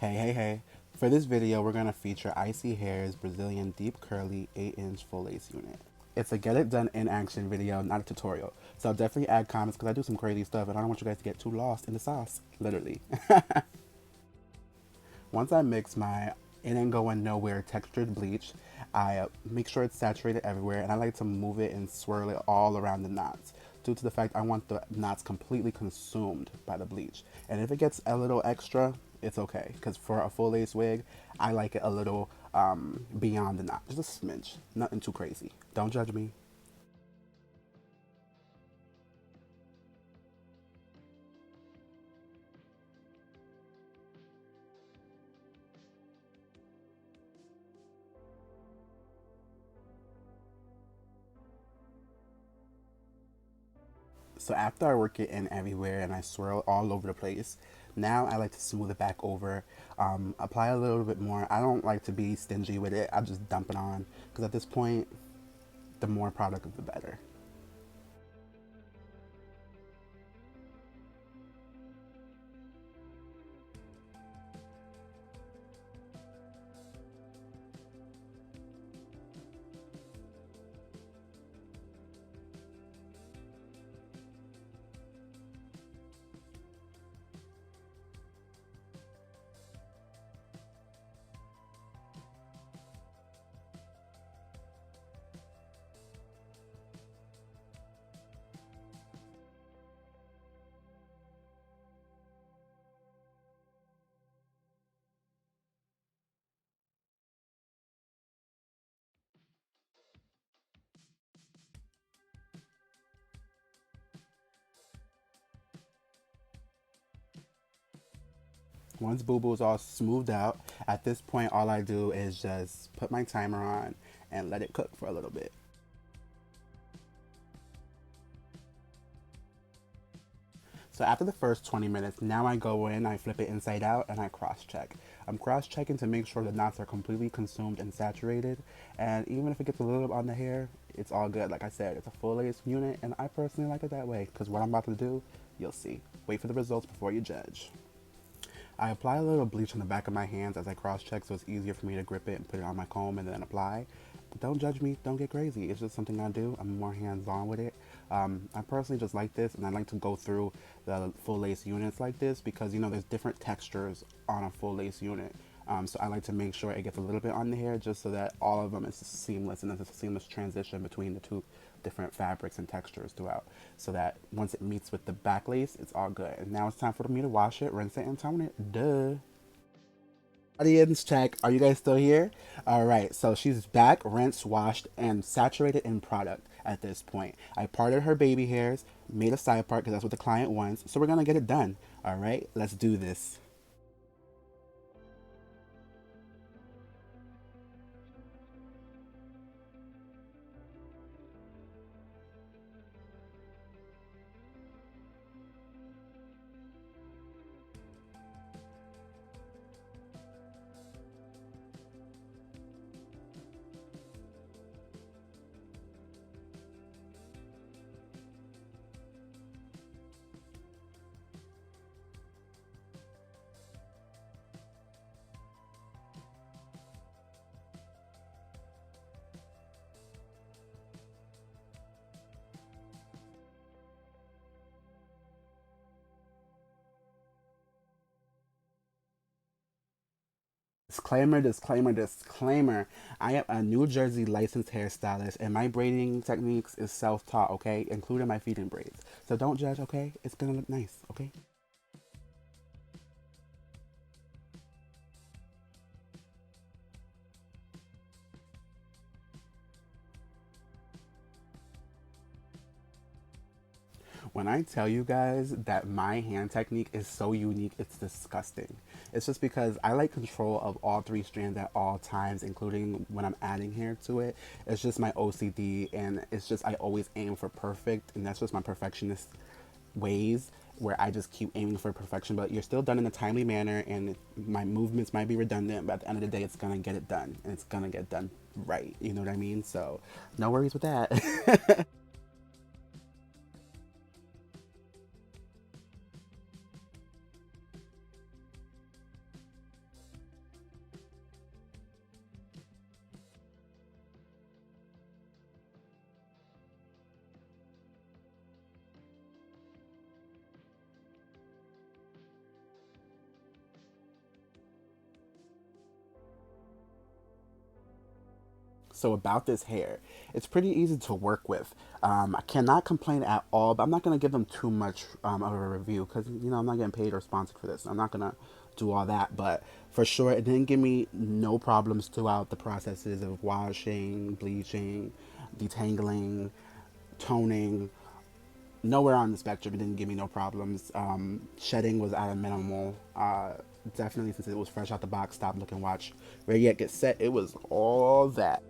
Hey. For this video, we're going to feature ISEE Hair's Brazilian Deep Curly 8-inch full lace unit. It's a get it done in action video, not a tutorial. So I'll definitely add comments because I do some crazy stuff and I don't want you guys to get too lost in the sauce, literally. Once I mix my It Ain't Going Nowhere textured bleach, I make sure it's saturated everywhere, and I like to move it and swirl it all around the knots due to the fact I want the knots completely consumed by the bleach. And if it gets a little extra, it's okay, because for a full lace wig, I like it a little beyond the knot, just a smidge, nothing too crazy. Don't judge me. So after I work it in everywhere and I swirl all over the place, now I like to smooth it back over, apply a little bit more. I don't like to be stingy with it. I just dump it on because at this point, the more product, the better. Once Boo Boo is all smoothed out, at this point, all I do is just put my timer on and let it cook for a little bit. So after the first 20 minutes, now I go in, I flip it inside out, and I cross-check. I'm cross-checking to make sure the knots are completely consumed and saturated, and even if it gets a little bit on the hair, it's all good. Like I said, it's a full lace unit, and I personally like it that way, because what I'm about to do, you'll see. Wait for the results before you judge. I apply a little bleach on the back of my hands as I cross-check so it's easier for me to grip it and put it on my comb and then apply. But don't judge me, don't get crazy. It's just something I do. I'm more hands-on with it. I personally just like this, and I like to go through the full lace units like this because, you know, there's different textures on a full lace unit. So I like to make sure it gets a little bit on the hair just so that all of them is seamless and there's a seamless transition between the two different fabrics and textures throughout so that once it meets with the back lace, it's all good. And now it's time for me to wash it, rinse it, and tone it. Duh. Audience check. Are you guys still here? All right. So she's back, rinsed, washed, and saturated in product at this point. I parted her baby hairs, made a side part because that's what the client wants. So we're going to get it done. All right. Let's do this. Disclaimer. I am a New Jersey licensed hairstylist and my braiding techniques is self-taught, okay? Including my feeding braids. So don't judge, okay? It's gonna look nice, okay? When I tell you guys that my hand technique is so unique, it's disgusting. It's just because I like control of all three strands at all times, including when I'm adding hair to it. It's just my OCD, and it's just I always aim for perfect, and that's just my perfectionist ways where I just keep aiming for perfection. But you're still done in a timely manner, and my movements might be redundant, but at the end of the day, it's gonna get it done, and it's gonna get done right. You know what I mean? So, no worries with that. So about this hair, it's pretty easy to work with. I cannot complain at all, but I'm not going to give them too much of a review because, I'm not getting paid or sponsored for this. I'm not going to do all that, but for sure, it didn't give me no problems throughout the processes of washing, bleaching, detangling, toning. Nowhere on the spectrum, it didn't give me no problems. Shedding was at a minimal. Definitely, since it was fresh out the box, stop, look, and watch. Ready, yet, get set. It was all that.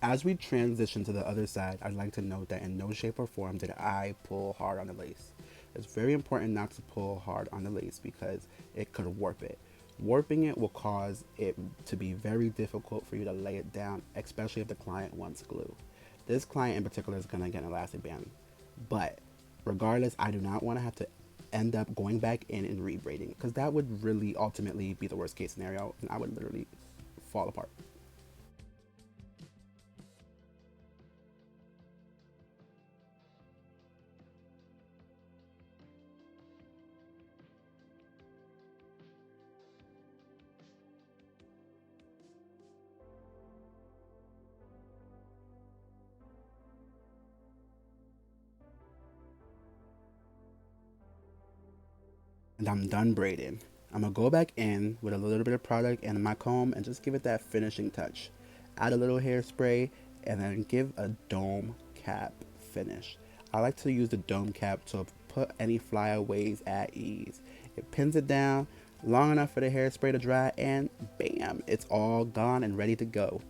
As we transition to the other side, I'd like to note that in no shape or form did I pull hard on the lace. It's very important not to pull hard on the lace because it could warp it. Warping it will cause it to be very difficult for you to lay it down, especially if the client wants glue. This client in particular is going to get an elastic band. But regardless, I do not want to have to end up going back in and rebraiding because that would really ultimately be the worst case scenario and I would literally fall apart. And I'm done braiding. I'm gonna go back in with a little bit of product and my comb and just give it that finishing touch. Add a little hairspray and then give a dome cap finish. I like to use the dome cap to put any flyaways at ease. It pins it down long enough for the hairspray to dry and bam, it's all gone and ready to go.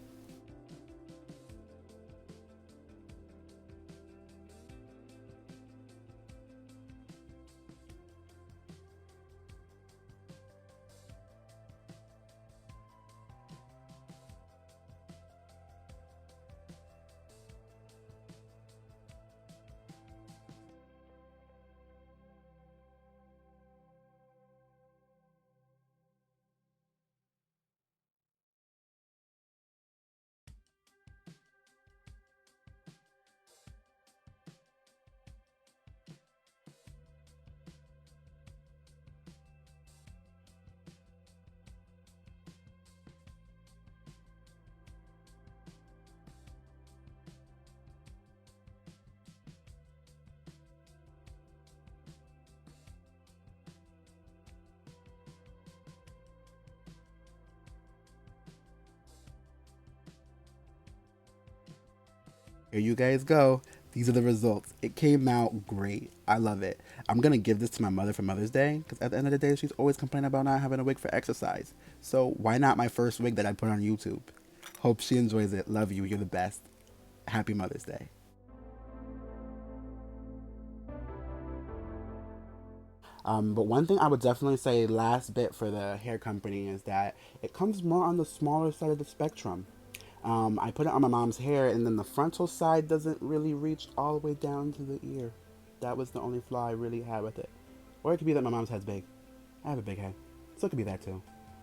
Here you guys go. These are the results. It came out great. I love it. I'm going to give this to my mother for Mother's Day because at the end of the day, she's always complaining about not having a wig for exercise. So why not my first wig that I put on YouTube? Hope she enjoys it. Love you. You're the best. Happy Mother's Day. But one thing I would definitely say last bit for the hair company is that it comes more on the smaller side of the spectrum. I put it on my mom's hair, and then the frontal side doesn't really reach all the way down to the ear. That was the only flaw I really had with it. Or it could be that my mom's head's big. I have a big head, so it could be that too.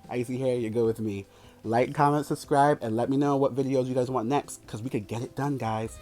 Icy hair, you go with me. Like, comment, subscribe, and let me know what videos you guys want next, because we could get it done, guys.